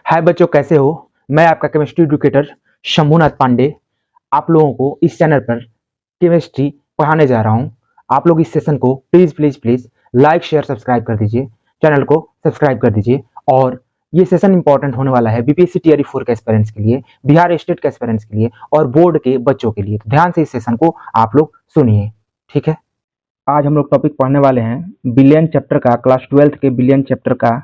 हाय बच्चों, कैसे हो। मैं आपका केमिस्ट्री एजुकेटर शंभुनाथ पांडे आप लोगों को इस चैनल पर केमिस्ट्री पढ़ाने जा रहा हूं। आप लोग इस सेशन को please please please like share subscribe कर दीजिए, चैनल को सब्सक्राइब कर दीजिए। और ये सेशन इंपॉर्टेंट होने वाला है बीपीएससी टीआरई 4 के एस्पिरेंट्स के लिए, बिहार स्टेट के एस्पिरेंट्स के लिए और बोर्ड के बच्चों के लिए। तो ध्यान से इस सेशन को आप लोग सुनिए, ठीक है। आज हम लोग टॉपिक पढ़ने वाले हैं बिलियन चैप्टर का, क्लास 12 के बिलियन चैप्टर का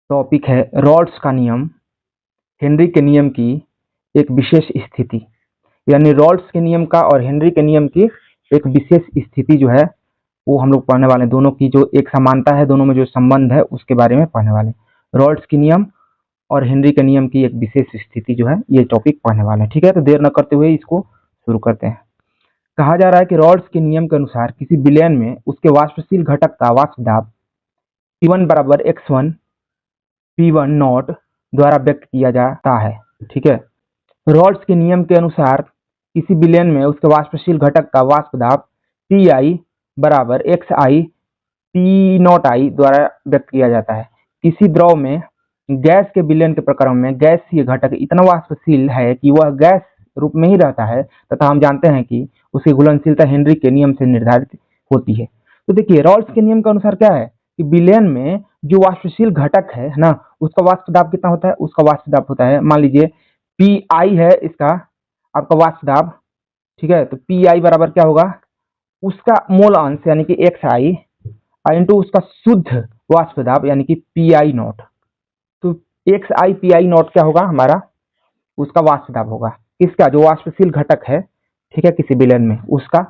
टॉपिक है रॉल्स का नियम, हेनरी के नियम की एक विशेष स्थिति। यानी रॉल्स के नियम का और हेनरी के नियम की एक विशेष स्थिति जो है वो हम लोग पढ़ने वाले हैं। दोनों की जो एक समानता है, दोनों में जो संबंध है उसके बारे में पढ़ने वाले हैं। रॉल्स के नियम और हेनरी के नियम की एक विशेष स्थिति जो है ये टॉपिक पढ़ने वाले हैं, ठीक है। तो देर न करते हुए इसको शुरू करते हैं। कहा जा रहा है कि रॉल्स के नियम के अनुसार किसी विलयन में उसके वाष्पशील घटक का वाष्प दाब P1 बराबर x1 P1 नॉट द्वारा व्यक्त किया जाता है, ठीक है। रॉल्स के नियम के अनुसार किसी विलयन में उसके वाष्पशील घटक का वाष्प दाब Pi बराबर xi P नॉट i द्वारा व्यक्त किया जाता है। किसी द्रव में गैस के विलयन के प्रकरण में गैसीय घटक इतना वाष्पशील है कि वह गैस रूप में ही रहता है तथा हम जानते हैं कि उसकी घुलनशीलता हेनरी के नियम से निर्धारित होती है। तो देखिए, रॉल्स के नियम के अनुसार क्या है कि विलयन में जो वाष्पशील घटक है ना, उसका वाष्प दाब कितना होता है। उसका वाष्प दाब होता है, मान लीजिए Pi है इसका आपका वाष्प दाब, ठीक है। तो Pi बराबर क्या होगा, उसका मोल अंश यानी कि xi इंटू उसका शुद्ध वाष्प दाब यानी कि Pi नॉट। तो xi Pi नॉट क्या होगा हमारा, उसका वाष्प दाब होगा, इसका जो वाष्पशील घटक है, ठीक है, किसी विलयन में उसका,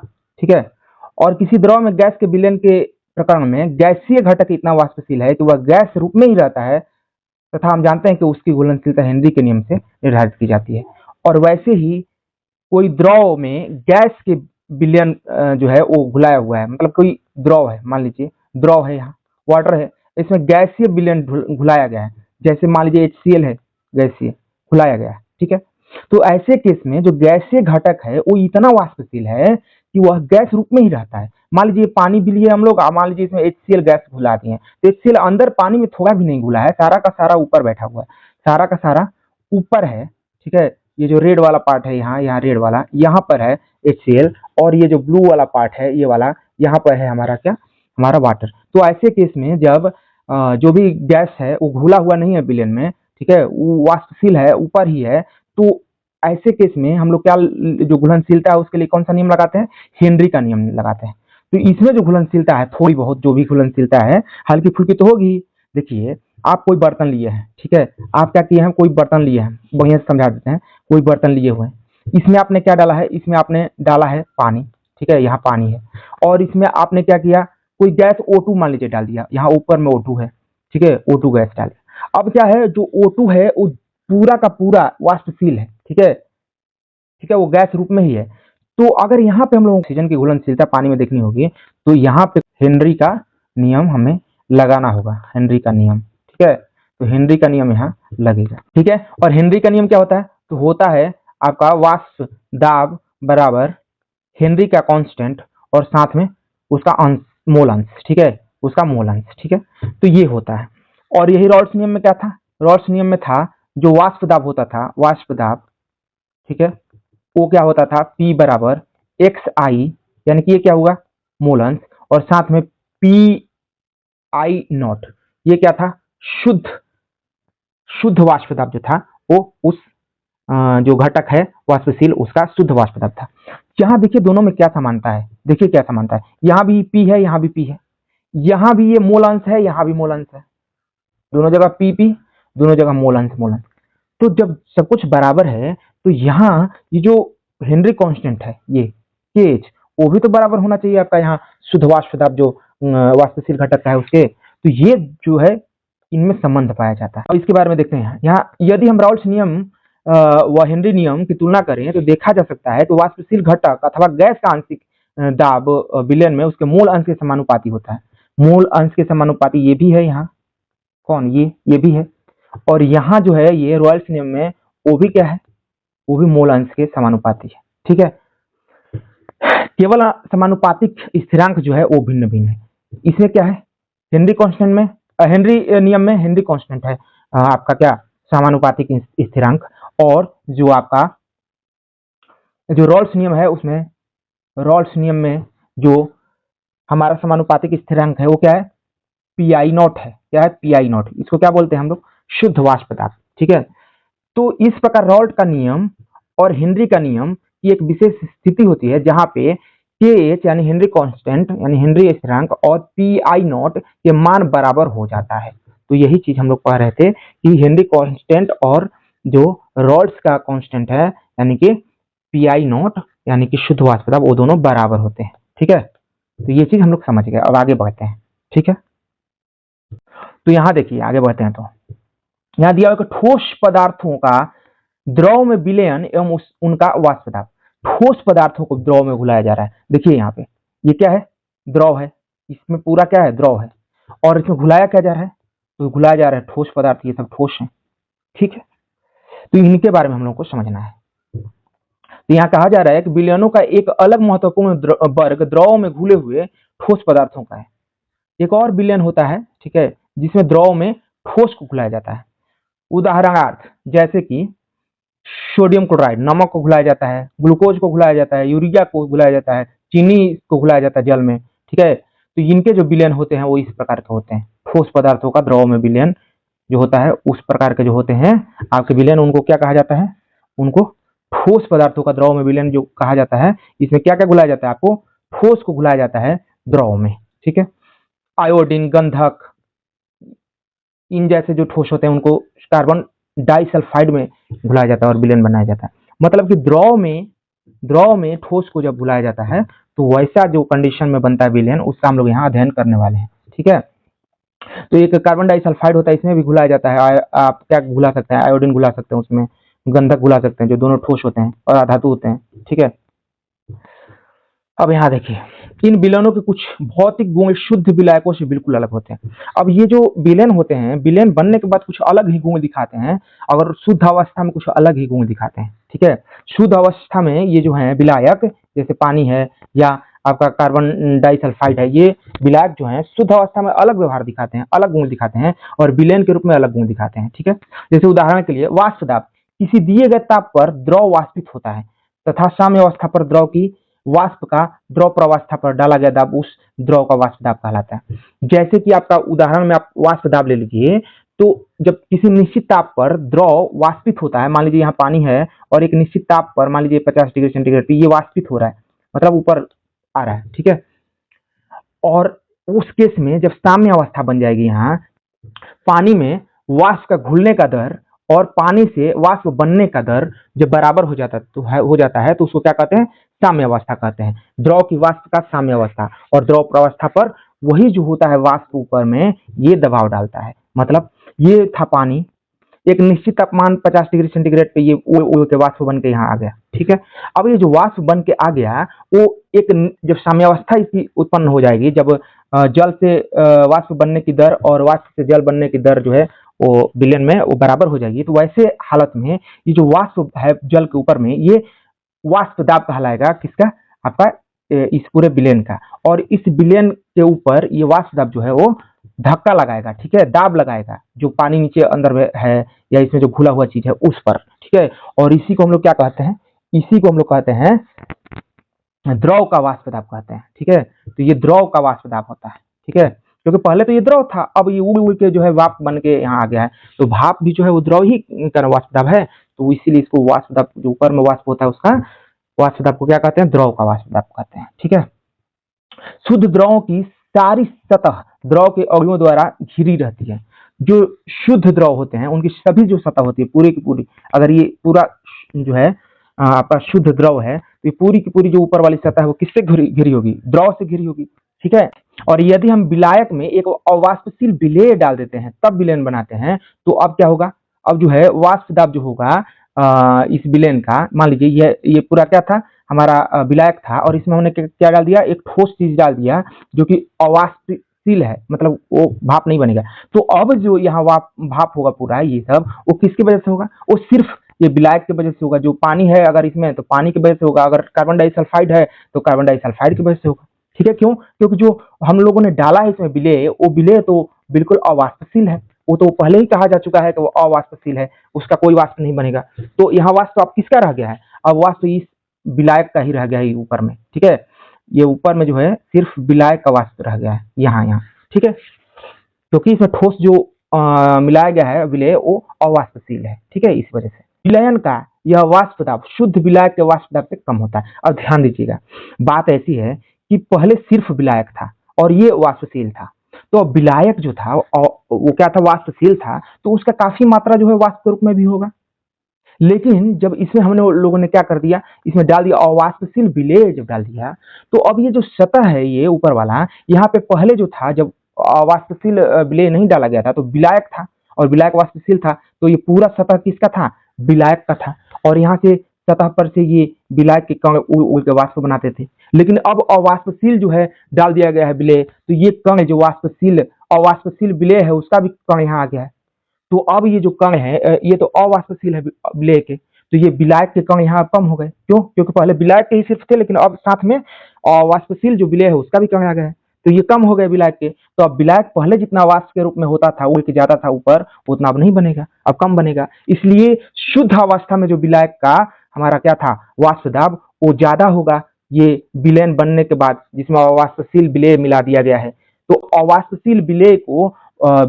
ठीक है। और किसी द्रव में गैस के विलयन के प्रकरण में गैसीय घटक इतना वाष्पशील है कि वह गैस रूप में ही रहता है तथा हम जानते हैं कि उसकी घुलनशीलता हेनरी के नियम से निर्धारित की जाती है। और वैसे ही कोई द्रव में गैस के विलयन जो है वो घुलाया हुआ है, मतलब कोई द्रव है, मान लीजिए द्रव है, यहाँ वाटर है, इसमें गैसीय विलयन घुलाया गया है, जैसे मान लीजिए HCl है, गैसीय घुलाया गया है, ठीक है। तो ऐसे केस में जो गैसीय घटक है वो इतना वाष्पशील है कि वह गैस रूप में ही रहता है। मान लीजिए पानी भी लिए हम लोग, मान लीजिए इसमें HCl गैस घुला दिए, तो HCl अंदर पानी में थोड़ा भी नहीं घुला है, सारा का सारा ऊपर बैठा हुआ है, सारा का सारा ऊपर है, ठीक है। ये जो रेड वाला पार्ट है, यहाँ रेड वाला, यहाँ पर है HCl, और ये जो ब्लू वाला पार्ट है ये वाला, यहाँ पर है हमारा क्या, हमारा वाटर। तो ऐसे केस में जब जो भी गैस है वो घुला हुआ नहीं है विलयन में, ठीक है, वो वाष्पशील है, ऊपर ही है, तो ऐसे केस में हम लोग क्या, जो घुलनशीलता है उसके लिए कौन सा नियम लगाते हैं, हेनरी का नियम लगाते हैं। तो इसमें जो घुलनशीलता है, थोड़ी बहुत जो भी घुलनशीलता है, हल्की फुल्की तो होगी। देखिए, आप कोई बर्तन लिए हैं, ठीक है, आप क्या किए हैं, कोई बर्तन लिए हैं, बढ़िया से समझा देते हैं। कोई बर्तन लिए हुए हैं, इसमें आपने क्या डाला है, इसमें आपने डाला है पानी, ठीक है, यहाँ पानी है, और इसमें आपने क्या किया, कोई गैस O2 मान लीजिए डाल दिया, यहाँ ऊपर में O2 है, ठीक है, O2 गैस डाल दिया। अब क्या है, जो O2 है वो पूरा का पूरा वाष्पशील है, ठीक है, ठीक है, वो गैस रूप में ही है। तो अगर यहाँ पे हम लोग ऑक्सीजन की घुलनशीलता पानी में देखनी होगी तो यहाँ पे हेनरी का नियम हमें लगाना होगा, हेनरी का नियम, ठीक है। तो हेनरी का नियम यहाँ लगेगा, ठीक है। और हेनरी का नियम क्या होता है, तो होता है आपका वाष्प दाब बराबर हेनरी का कांस्टेंट और साथ में उसका अंश, मोल अंश, ठीक है, उसका मोल अंश, ठीक है। तो ये होता है। और यही रॉल्स नियम में क्या था, रॉल्स नियम में था जो वाष्प दाब होता था, वाष्प दाब, ठीक है, वो क्या होता था, P बराबर xi, यानी कि ये क्या हुआ, मोल अंश, और साथ में Pi नॉट, ये क्या था, शुद्ध वाष्प दाब जो था वो उस जो घटक है वाष्पशील उसका शुद्ध वाष्प दाब था। यहाँ देखिए दोनों में क्या समानता है, देखिए क्या समानता है, यहाँ भी P है, यहाँ भी P है, यहाँ भी ये मोल अंश है, यहाँ भी मोल अंश है, दोनों जगह P, दोनों जगह मोल अंश, मोल अंश। तो जब सब कुछ बराबर है तो यहाँ ये जो हेनरी कांस्टेंट है, ये KH, वो भी तो बराबर होना चाहिए आपका, यहाँ शुद्ध वाष्प दाब जो वाष्पशील घटक का है उसके। तो ये जो है इनमें संबंध पाया जाता है। और इसके बारे में देखते हैं, यहाँ यदि हम रॉल्स नियम व हेनरी नियम की तुलना करें तो देखा जा सकता है तो वाष्पशील घटक अथवा गैस का आंशिक दाब विलयन में उसके मूल अंश के समानुपाती होता है। मूल अंश के समानुपाती ये भी है, यहाँ कौन, ये भी है, और यहाँ जो है ये रॉल्स नियम में वो भी क्या है, वो भी मूल अंश के समानुपाती है, ठीक है। केवल समानुपातिक स्थिरांक जो है वो भिन्न भिन्न है। इसमें क्या है, हेनरी कांस्टेंट में, हेनरी नियम में हेनरी कांस्टेंट है आपका क्या समानुपातिक स्थिरांक, और जो आपका जो रॉल्स नियम है उसमें रॉल्स नियम में जो हमारा समानुपातिक स्थिरांक है वो क्या है, पीआई नॉट है। क्या है, पीआई नॉट। इसको क्या बोलते हैं हम लोग, शुद्ध वाष्प दाब। ठीक है, तो इस प्रकार रॉल्ट का नियम और हेनरी का नियम की एक विशेष स्थिति होती है जहां पे के एच यानी हेनरी कांस्टेंट यानी हेनरी स्थिरांक और पी आई नॉट के मान बराबर हो जाता है। तो यही चीज हम लोग पढ़ रहे थे कि हेनरी कांस्टेंट और जो रॉल्ट्स का कांस्टेंट है यानी कि पी आई नॉट यानी कि शुद्ध वाष्प दाब, वो दोनों बराबर होते हैं। ठीक है, तो ये चीज हम लोग समझ गए। अब आगे बढ़ते हैं। ठीक है, तो यहाँ देखिए आगे बढ़ते हैं। तो यहाँ दिया हुआ ठोस पदार्थों का द्रव में विलयन एवं उनका वाष्प दाब। ठोस पदार्थों को द्रव में घुलाया जा रहा है। देखिए यहाँ पे ये क्या है, द्रव है, इसमें पूरा क्या है, द्रव है, और इसमें घुलाया क्या जा रहा है, तो घुलाया जा रहा है ठोस पदार्थ, ये सब ठोस है। ठीक है, तो इनके बारे में हम लोग को समझना है। तो यहाँ कहा जा रहा है कि विलयनों का एक अलग महत्वपूर्ण वर्ग द्रव में घुले हुए ठोस पदार्थों का है। एक और विलयन होता है, ठीक है, जिसमें द्रव में ठोस को घुलाया जाता है। उदाहरणार्थ जैसे कि सोडियम क्लोराइड, नमक को घुलाया जाता है, ग्लूकोज को घुलाया जाता है, यूरिया को घुलाया जाता है, चीनी को घुलाया जाता है जल में। ठीक है, तो इनके जो विलयन होते हैं वो इस प्रकार के होते हैं। ठोस पदार्थों का द्रव में विलयन जो होता है उस प्रकार के जो होते हैं आपके विलयन, उनको क्या कहा जाता है, उनको ठोस पदार्थों का द्रव में विलयन जो कहा जाता है। इसमें क्या क्या घुलाया जाता है, आपको ठोस को घुलाया जाता है द्रव में। ठीक है, आयोडीन, गंधक, इन जैसे जो ठोस होते हैं उनको कार्बन डाइसल्फाइड में घुलाया जाता है और विलयन बनाया जाता है। मतलब कि द्रव में ठोस को जब घुलाया जाता है तो वैसा जो कंडीशन में बनता है विलयन, उसका हम लोग यहाँ अध्ययन करने वाले हैं। ठीक है, तो एक कार्बन डाइसल्फाइड होता है, इसमें भी घुलाया जाता है। आप क्या घुला सकते हैं, आयोडीन घुला सकते हैं, उसमें गंधक घुला सकते हैं, जो दोनों ठोस होते हैं और अधातु होते हैं। ठीक है, अब यहाँ देखिए इन विलयनों के कुछ भौतिक गुण शुद्ध विलायकों से बिल्कुल अलग होते हैं। अब ये जो विलयन होते हैं, विलयन बनने के बाद कुछ अलग ही गुण दिखाते हैं, अगर शुद्ध अवस्था में कुछ अलग ही गुण दिखाते हैं। ठीक है, शुद्ध अवस्था में ये जो है विलायक, जैसे पानी है या आपका कार्बन डाइसल्फाइड है, ये विलायक जो है शुद्ध अवस्था में अलग व्यवहार दिखाते हैं, अलग गुण दिखाते हैं, और विलयन के रूप में अलग गुण दिखाते हैं। ठीक है, जैसे उदाहरण के लिए वाष्प दाब, किसी दिए गए ताप पर द्रव वाष्पित होता है तथा साम्य अवस्था पर द्रव की वाष्प का द्रव प्रवस्था पर डाला गया दाब उस द्रव का वाष्प दाब कहलाता है। जैसे कि आपका उदाहरण में आप वाष्प दाब ले लीजिए, तो जब किसी निश्चित ताप पर द्रव वाष्पित होता है, मान लीजिए यहाँ पानी है और एक निश्चित ताप पर मान लीजिए 50 डिग्री सेंटीग्रेड पे ये वाष्पित हो रहा है, मतलब ऊपर आ रहा है। ठीक है, और उस केस में जब साम्य अवस्था बन जाएगी, यहाँ पानी में वाष्प का घुलने का दर और पानी से वाष्प बनने का दर जब बराबर हो जाता है तो उसको क्या कहते हैं, साम्य अवस्था कहते हैं। द्रव की वाष्प का साम्य अवस्था, और द्रव प्रवस्था पर वही जो होता है वाष्प ऊपर में ये दबाव डालता है। मतलब ये था पानी, एक निश्चित तापमान 50 डिग्री सेंटीग्रेड पे ये उड़ के वाष्प बन के यहाँ आ गया। ठीक है, अब ये जो वाष्प बन के आ गया वो एक जब साम्यावस्था इसकी उत्पन्न हो जाएगी, जब जल से वाष्प बनने की दर और वाष्प से जल बनने की दर जो है वो विलयन में वो बराबर हो जाएगी, तो वैसे हालत में ये जो वाष्प है जल के ऊपर में, ये वाष्प दाब कहलाएगा। किसका, आपका इस पूरे विलयन का। और इस विलयन के ऊपर ये वाष्प दाब जो है वो धक्का लगाएगा। ठीक है, दाब लगाएगा जो पानी नीचे अंदर में है या इसमें जो घुला हुआ चीज है उस पर। ठीक है, और इसी को हम लोग क्या कहते हैं, इसी को हम लोग कहते हैं द्रव का वाष्प दाब कहते हैं। ठीक है, तो ये द्रव का वाष्प दाब होता है। ठीक है, क्योंकि पहले तो ये द्रव था, अब ये उड़ उड़ के जो है वाष्प बन के यहाँ आ गया है, तो भाप भी जो है वो द्रव ही का वाष्प दाब है, तो इसीलिए इसको वाष्प दाब, जो ऊपर में वाष्प होता है उसका वाष्प दाब को क्या कहते हैं, द्रव का वाष्प दाब कहते हैं। ठीक है, शुद्ध द्रवों की सारी सतह द्रव के अणुओं द्वारा घिरी रहती है। जो शुद्ध द्रव होते हैं उनकी सभी जो सतह होती है पूरी की पूरी, अगर ये पूरा जो है आपका शुद्ध द्रव है तो ये पूरी की पूरी जो ऊपर वाली सतह है वो किससे घिरी होगी, द्रव से घिरी होगी। ठीक है, और यदि हम विलायक में एक अवाष्पशील विलेय डाल देते हैं तब विलयन बनाते हैं, तो अब क्या होगा, अब जो है वाष्प दाब जो होगा इस विलयन का, मान लीजिए ये पूरा क्या था, हमारा विलायक था, और इसमें हमने क्या डाल दिया, एक ठोस चीज डाल दिया जो कि अवाष्पशील है, मतलब वो भाप नहीं बनेगा। तो अब जो यहाँ भाप होगा पूरा ये सब, वो किसकी वजह से होगा, वो सिर्फ ये विलायक की वजह से होगा। जो पानी है अगर इसमें तो पानी की वजह से होगा, अगर कार्बन डाइसल्फाइड है तो कार्बन डाइसल्फाइड की वजह से होगा। ठीक है, क्यों, क्योंकि जो हम लोगों ने डाला है इसमें विलेय, वो विलेय तो बिल्कुल अवाष्पशील है, वो तो पहले ही कहा जा चुका है कि वो अवाष्पशील है, उसका कोई वाष्प नहीं बनेगा। तो यहाँ वाष्प अब किसका रह गया है? अब वाष्प इस विलायक का ही रह गया है ऊपर में, ठीक है। ये ऊपर में जो है सिर्फ विलायक का वाष्प रह गया है यहाँ, ठीक है, क्योंकि इसमें ठोस जो मिलाया गया है विलेय वो अवाष्पशील है, ठीक है। इस वजह से विलयन का यह वाष्प दाब शुद्ध विलायक के वाष्प दाब से कम होता है। अब ध्यान दीजिएगा, बात ऐसी है कि पहले सिर्फ विलायक था और ये वाष्पशील था, तो विलायक जो था वो क्या था? वाष्पशील था, तो उसका काफी मात्रा जो है वाष्प के रूप में भी होगा। लेकिन जब इसमें हमने लोगों ने क्या कर दिया, इसमें डाल दिया अवाष्पशील विलेय, जब डाल दिया तो अब ये जो सतह है ये ऊपर वाला, यहाँ पे पहले जो था जब अवाष्पशील विलेय नहीं डाला गया था तो विलायक था और विलायक वाष्पशील था, तो ये पूरा सतह किसका था? विलायक का था। और यहाँ से सतह पर से ये विलायक के कण उड़ के वाष्प बनाते थे। लेकिन अब अवाष्पशील जो है डाल दिया गया है विलेय, तो ये कण जो अवाष्पशील विलेय है उसका भी कण यहाँ आ गया है। तो अब ये जो कण है ये तो अवाष्पशील है विलेय के, तो ये विलायक के कण यहाँ कम हो गए। क्यों? क्योंकि पहले विलायक के ही सिर्फ थे, लेकिन अब साथ में अवाष्पशील जो विलेय है उसका भी कण आ गया है, तो ये कम हो गए विलायक के। तो अब विलायक पहले जितना वाष्प के रूप में होता था वो ज्यादा था ऊपर, उतना अब नहीं बनेगा, अब कम बनेगा। इसलिए शुद्ध अवस्था में जो विलायक का हमारा क्या था? वाष्प दाब, वो ज्यादा होगा ये विलयन बनने के बाद, जिसमें अवाष्पशील विलेय मिला दिया गया है। तो अवाष्पशील विलेय को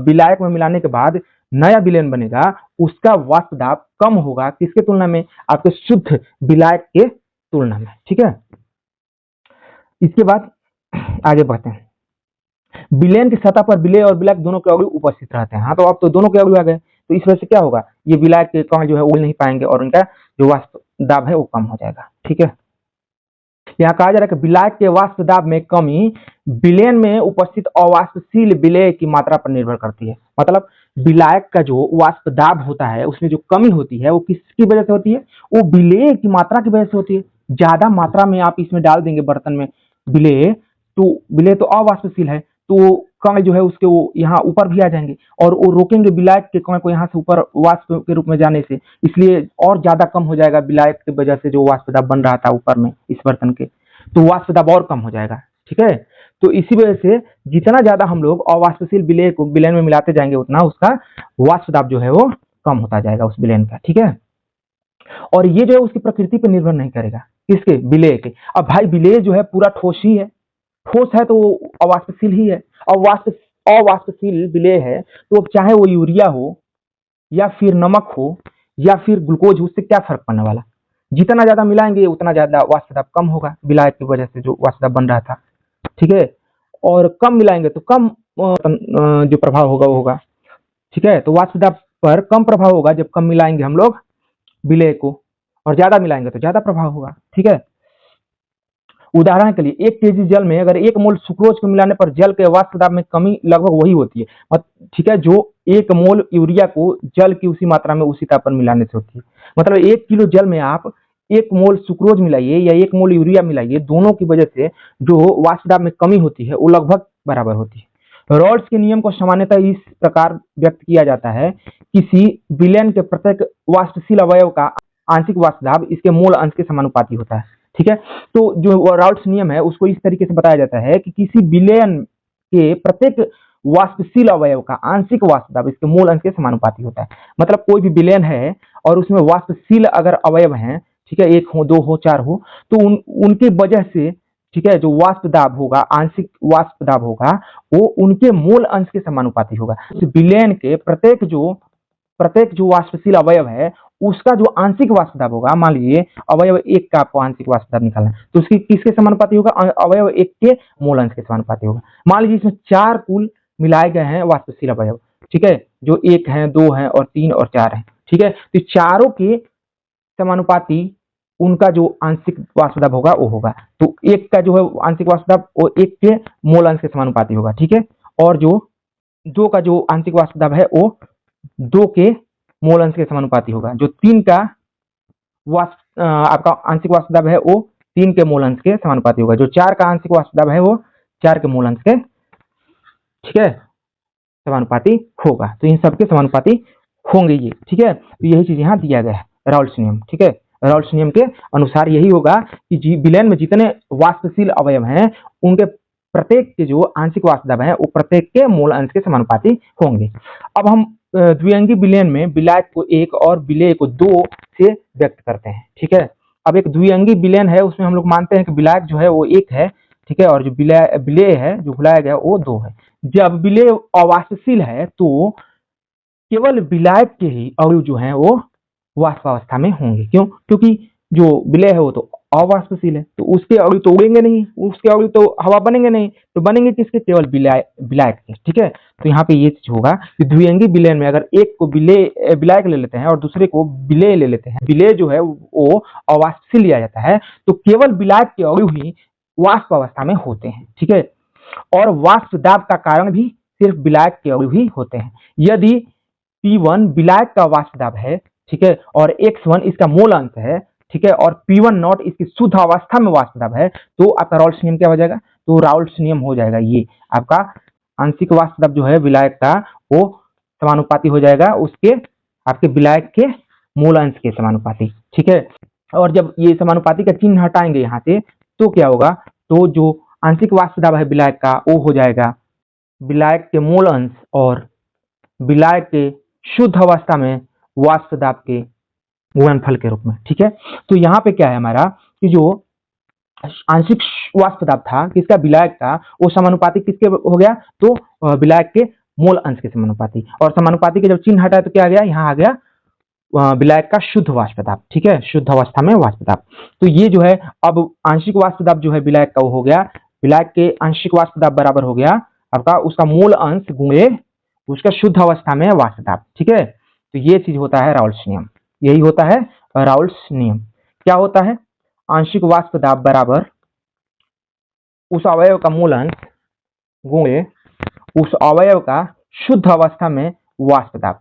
विलायक में मिलाने के बाद नया विलयन बनेगा, उसका वाष्प दाब कम होगा किसके तुलना में? आपके शुद्ध विलायक के तुलना में, ठीक है। इसके बाद आगे बढ़ते हैं। विलयन की सतह पर विलेय और विलायक दोनों के अणु उपस्थित रहते हैं। हाँ, तो अब तो दोनों के अणु आ गए, तो इस वजह से क्या होगा? ये विलायक के कण जो है उड़ नहीं पाएंगे और उनका जो वाष्प दाब है वो कम हो जाएगा, ठीक है। यहाँ कहा जा रहा है कि विलायक के वाष्प दाब में कमी विलयन में उपस्थित अवाष्पशील विलेय की मात्रा पर निर्भर करती है। मतलब विलायक का जो वाष्प दाब होता है उसमें जो कमी होती है वो किसकी वजह से होती है? वो विलेय की मात्रा की वजह से होती है। ज्यादा मात्रा में आप इसमें डाल देंगे बर्तन में विलेय, तो विलेय तो अवाष्पशील है, तो कण जो है उसके वो यहाँ ऊपर भी आ जाएंगे और वो रोकेंगे विलायक के कण को यहाँ से ऊपर वाष्प के रूप में जाने से, इसलिए और ज्यादा कम हो जाएगा विलायक की वजह से जो वाष्प दाब बन रहा था ऊपर में इस बर्तन के, तो वाष्प दाब और कम हो जाएगा, ठीक है। तो इसी वजह से जितना ज्यादा हम लोग अवाष्पशील विलेय को विलयन में मिलाते जाएंगे उतना उसका वाष्प दाब जो है वो कम होता जाएगा उस विलयन का, ठीक है। और ये जो है उसकी प्रकृति पर निर्भर नहीं करेगा, किसके? विलेय के। अब भाई विलेय जो है पूरा ठोस ही है, ठोस है तो अवाष्पशील ही है, अवाष्पशील विलेय है, तो अब चाहे वो यूरिया हो या फिर नमक हो या फिर ग्लूकोज, उससे क्या फर्क पड़ने वाला? जितना ज्यादा मिलाएंगे उतना ज्यादा वाष्प दाब कम होगा विलायक की वजह से जो वाष्प दाब बन रहा था, ठीक है। और कम मिलाएंगे तो कम जो प्रभाव होगा वो होगा, ठीक है। तो वाष्प दाब पर कम प्रभाव होगा जब कम मिलाएंगे हम लोग विलेय को, और ज्यादा मिलाएंगे तो ज्यादा प्रभाव होगा, ठीक है। उदाहरण के लिए 1 kg जल में अगर 1 मोल सुक्रोज को मिलाने पर जल के वाष्प दाब में कमी लगभग वही होती है, ठीक है, जो 1 मोल यूरिया को जल की उसी मात्रा में उसी ताप पर मिलाने से होती है। मतलब 1 किलो जल में आप 1 मोल सुक्रोज मिलाइए या 1 मोल यूरिया मिलाइए, दोनों की वजह से जो वाष्प दाब में कमी होती है वो लगभग बराबर होती है। रॉल्स के नियम को सामान्यतः इस प्रकार व्यक्त किया जाता है, किसी विलयन के प्रत्येक वाष्पशील अवयव का आंशिक वाष्प दाब इसके मूल अंश के समानुपाती होता है, ठीक है। तो जो राउल्ट्स नियम है उसको इस तरीके से बताया जाता है कि किसी विलयन के प्रत्येक वाष्पशील अवयव का आंशिक वाष्प दाब इसके मूल अंश के समानुपाती होता है। मतलब कोई भी विलयन है और उसमें वाष्पशील अगर अवयव हैं, ठीक है, 1 हो, 2 हो, 4 हो, तो उनकी वजह से, ठीक है, जो वाष्प दाब होगा, आंशिक वाष्प दाब होगा, वो उनके मूल अंश के समानुपाती होगा। विलयन के प्रत्येक जो वाष्पशील अवयव है उसका जो आंशिक वाष्प दाब होगा, मान लीजिए अवयव 1 का आपको आंशिक वाष्प दाब निकालना है, तो उसकी किसके समानुपाती होगा? अवयव 1 के मूल अंश के समानुपाती होगा। मान लीजिए इसमें 4 कुल मिलाए गए हैं वाष्पशील अवयव, ठीक है, जो 1 है, 2 है और 3 और 4 है, ठीक है। तो चारों के समानुपाती उनका जो आंशिक वाष्प दाब होगा वो होगा। तो 1 का जो है आंशिक वाष्प दाब वो 1 के मूल अंश के समानुपाती होगा, ठीक है। और जो 2 का जो आंशिक वाष्प दाब है वो 2 के मूल अंश के समानुपाती होगा। जो 3 का आपका आंशिक वाष्प दाब है वो 3 के मूल अंश के समानुपाती होगा। जो 4 का आंशिक वाष्प दाब है वो 4 के मूल अंश के, ठीक है, समानुपाती होगा। तो इन सबके समानुपाती होंगे ये, ठीक है। तो यही चीज यहाँ दिया गया है राउल्ट्स नियम, ठीक है। राउल्ट्स नियम के अनुसार यही होगा कि विलयन में जितने वाष्पशील अवयव हैं उनके प्रत्येक के जो आंशिक वाष्प दाब है वो प्रत्येक के मूल अंश के समानुपाती होंगे। अब हम द्विअंगी विलयन में विलायक को 1 और विलेय को 2 से व्यक्त करते हैं। ठीक है, अब एक द्विअंगी विलयन है, उसमें हम लोग मानते हैं कि विलायक जो है वो 1 है। ठीक है, और जो विलेय है, जो घुलाया गया वो 2 है। जब विलेय अवाष्पशील है तो केवल विलायक के ही अणु जो है वो वाष्पावस्था में होंगे। क्यों? क्योंकि जो विलेय है वो तो अवाष्पशील है, तो उसके अणु तो उड़ेंगे नहीं, उसके अणु तो हवा बनेंगे नहीं, तो बनेंगे किसके? केवल विलायक के। ठीक है, तो यहाँ पे ये चीज होगा कि द्विअंगी विलयन में अगर एक को विलायक ले लेते हैं और दूसरे को विलेय ले लेते हैं, विलेय जो है वो अवाष्पशील लिया जाता है, तो केवल विलायक के अणु ही वाष्प अवस्था में होते हैं। ठीक है, और वाष्प दाब का कारण भी सिर्फ विलायक के अणु ही होते हैं। यदि P1 विलायक का वाष्प दाब है, ठीक है, और X1 इसका मूल अंश है, ठीक है, और P1 नॉट इसकी शुद्ध अवस्था में वाष्प दाब है, तो आपका राउल्ट्स नियम क्या हो जाएगा? तो राउल्ट्स नियम हो जाएगा ये आपका आंशिक वाष्प दाब जो है विलायक का वो समानुपाती हो जाएगा उसके आपके विलायक के मूल अंश के समानुपाती। ठीक है, और जब ये समानुपाती का चिन्ह हटाएंगे यहाँ से तो क्या होगा? तो जो आंशिक वाष्प दाब है विलायक का वो हो जाएगा विलायक के मूल अंश और विलायक के शुद्ध अवस्था में वाष्प दाब के गुणनफल के रूप में। ठीक है, तो यहाँ पे क्या है हमारा कि जो आंशिक वाष्प दाब था किसका? विलायक का, वो समानुपाती किसके हो गया? तो विलायक के मूल अंश के समानुपाती, और समानुपाती के जब चिन्ह हटाया तो क्या आ गया? यहाँ आ गया विलायक का शुद्ध वाष्प दाब। ठीक है, शुद्ध अवस्था में वाष्प दाब। तो ये जो है अब आंशिक वाष्प दाब जो है विलायक का वो हो गया, विलायक के आंशिक वाष्प दाब बराबर हो गया आपका उसका मूल अंश गुणे उसका शुद्ध अवस्था में वाष्प दाब। ठीक है, तो ये चीज होता है राउल्ट्स नियम, यही होता है राउल्ट्स नियम। क्या होता है? आंशिक वाष्प दाब बराबर उस अवयव का मूल अंश गुणे उस अवयव का शुद्ध अवस्था में वाष्प दाब।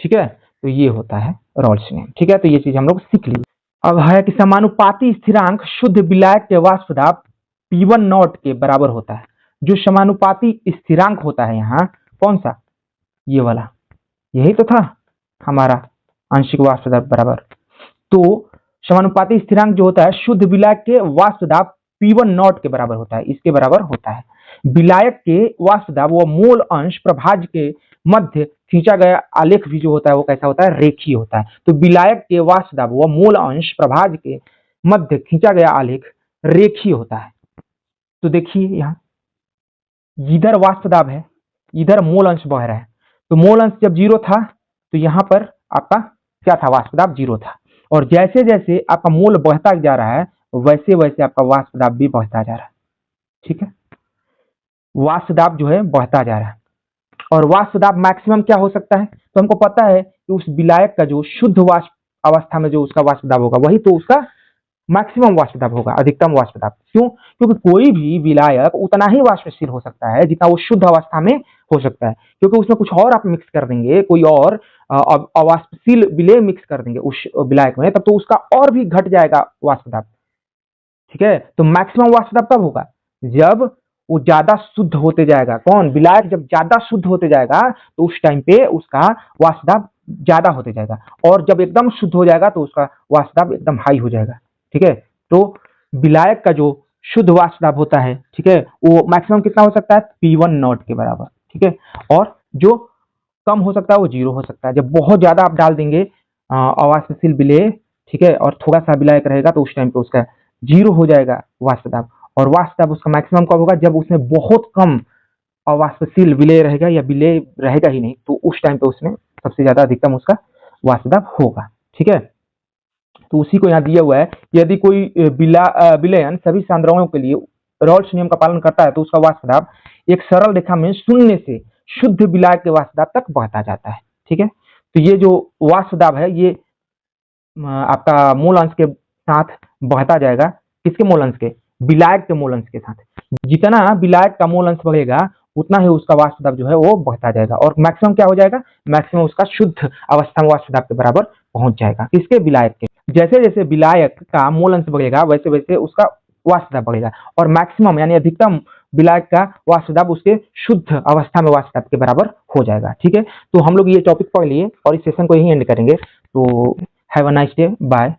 ठीक है, तो ये होता है राउल्ट्स नियम। ठीक है, तो ये चीज हम लोग सीख ली। अब है कि समानुपाती स्थिरांक शुद्ध विलायक के वाष्प दाब P1 नॉट के बराबर होता है। जो समानुपाती स्थिरांक होता है यहाँ कौन सा? ये वाला, यही तो था हमारा आंशिक वाष्प दाब बराबर। तो समानुपाती स्थिरांक जो होता है शुद्ध विलायक के वाष्प दाब P1 नॉट के बराबर होता है, इसके बराबर होता है। विलायक के वाष्प दाब व मूल अंश प्रभाज्य के मध्य खींचा गया आलेख भी जो होता है वो कैसा होता है? रेखीय होता है। तो विलायक के वाष्प दाब व मूल अंश प्रभाज्य के मध्य खींचा गया आलेख रेखीय होता है। तो देखिए यहाँ इधर वाष्प दाब है, इधर मूल अंश बह रहा है, तो मूल अंश जब 0 था तो यहाँ पर आपका क्या था? वाष्प दाब 0 था, और जैसे जैसे आपका मूल बढ़ता जा रहा है वैसे वैसे आपका वाष्प दाब भी बढ़ता जा रहा है। ठीक है, वाष्प दाब जो है बढ़ता जा रहा है, और वाष्प दाब मैक्सिमम क्या हो सकता है? तो हमको पता है कि उस विलायक का जो शुद्ध वाष्प अवस्था में जो उसका वाष्प दाब होगा वही तो उसका मैक्सिमम वाष्प दाब होगा, अधिकतम वाष्प दाब। क्यों? क्योंकि कोई भी विलायक उतना ही वाष्पशील हो सकता है जितना वो शुद्ध अवस्था में हो सकता है, क्योंकि उसमें कुछ और आप मिक्स कर देंगे, कोई और अवाष्पशील विलेय मिक्स कर देंगे उस विलायक में, तब तो उसका और भी घट जाएगा वाष्प दाब। ठीक है, तो मैक्सिमम वाष्प दाब कब होगा? जब वो ज्यादा शुद्ध होते जाएगा। कौन? विलायक जब ज्यादा शुद्ध होते जाएगा तो उस टाइम पे उसका वाष्प दाब ज्यादा होते जाएगा, और जब एकदम शुद्ध हो जाएगा तो उसका वाष्प दाब एकदम हाई हो जाएगा। ठीक है, तो विलायक का जो शुद्ध वाष्प दाब होता है, ठीक है, वो मैक्सिमम कितना हो सकता है? P1 नॉट के बराबर। ठीक है, और जो कम हो सकता है वो 0 हो सकता है। जब बहुत ज्यादा आप डाल देंगे अवाष्पशील विलेय, ठीक है, और थोड़ा सा विलायक रहेगा तो उस टाइम पे उसका 0 हो जाएगा वाष्प दाब, और वाष्प दाब उसका मैक्सिमम कब होगा? जब उसमें बहुत कम अवाष्पशील विलेय रहेगा या विलेय रहेगा ही नहीं, तो उस टाइम पे उसमें सबसे ज्यादा अधिकतम उसका वाष्प दाब होगा। ठीक है, तो उसी को यहाँ दिया हुआ है। यदि कोई विलयन सभी सांद्रताओं के लिए राउल्ट्स नियम का पालन करता है तो उसका वाष्प दाब एक सरल रेखा में शून्य से शुद्ध विलायक के वाष्प दाब तक बढ़ता जाता है। ठीक है, तो ये जो वाष्प दाब है ये आपका मूल अंश के साथ बढ़ता जाएगा। किसके मूल अंश के? विलायक के मूल अंश के साथ। जितना विलायक का मूल अंश बढ़ेगा उतना ही उसका वाष्प दाब जो है वो बढ़ता जाएगा, और मैक्सिमम क्या हो जाएगा? मैक्सिमम उसका शुद्ध अवस्था में वाष्प दाब के बराबर पहुंच जाएगा। किसके? विलायक के। जैसे जैसे विलायक का मूल अंश बढ़ेगा वैसे वैसे उसका वाष्प दाब बढ़ेगा, और मैक्सिमम यानी अधिकतम विलायक का वाष्प दाब उसके शुद्ध अवस्था में वाष्प दाब के बराबर हो जाएगा। ठीक है, तो हम लोग ये टॉपिक पढ़ लिए और इस सेशन को यही एंड करेंगे। तो have a nice day, bye.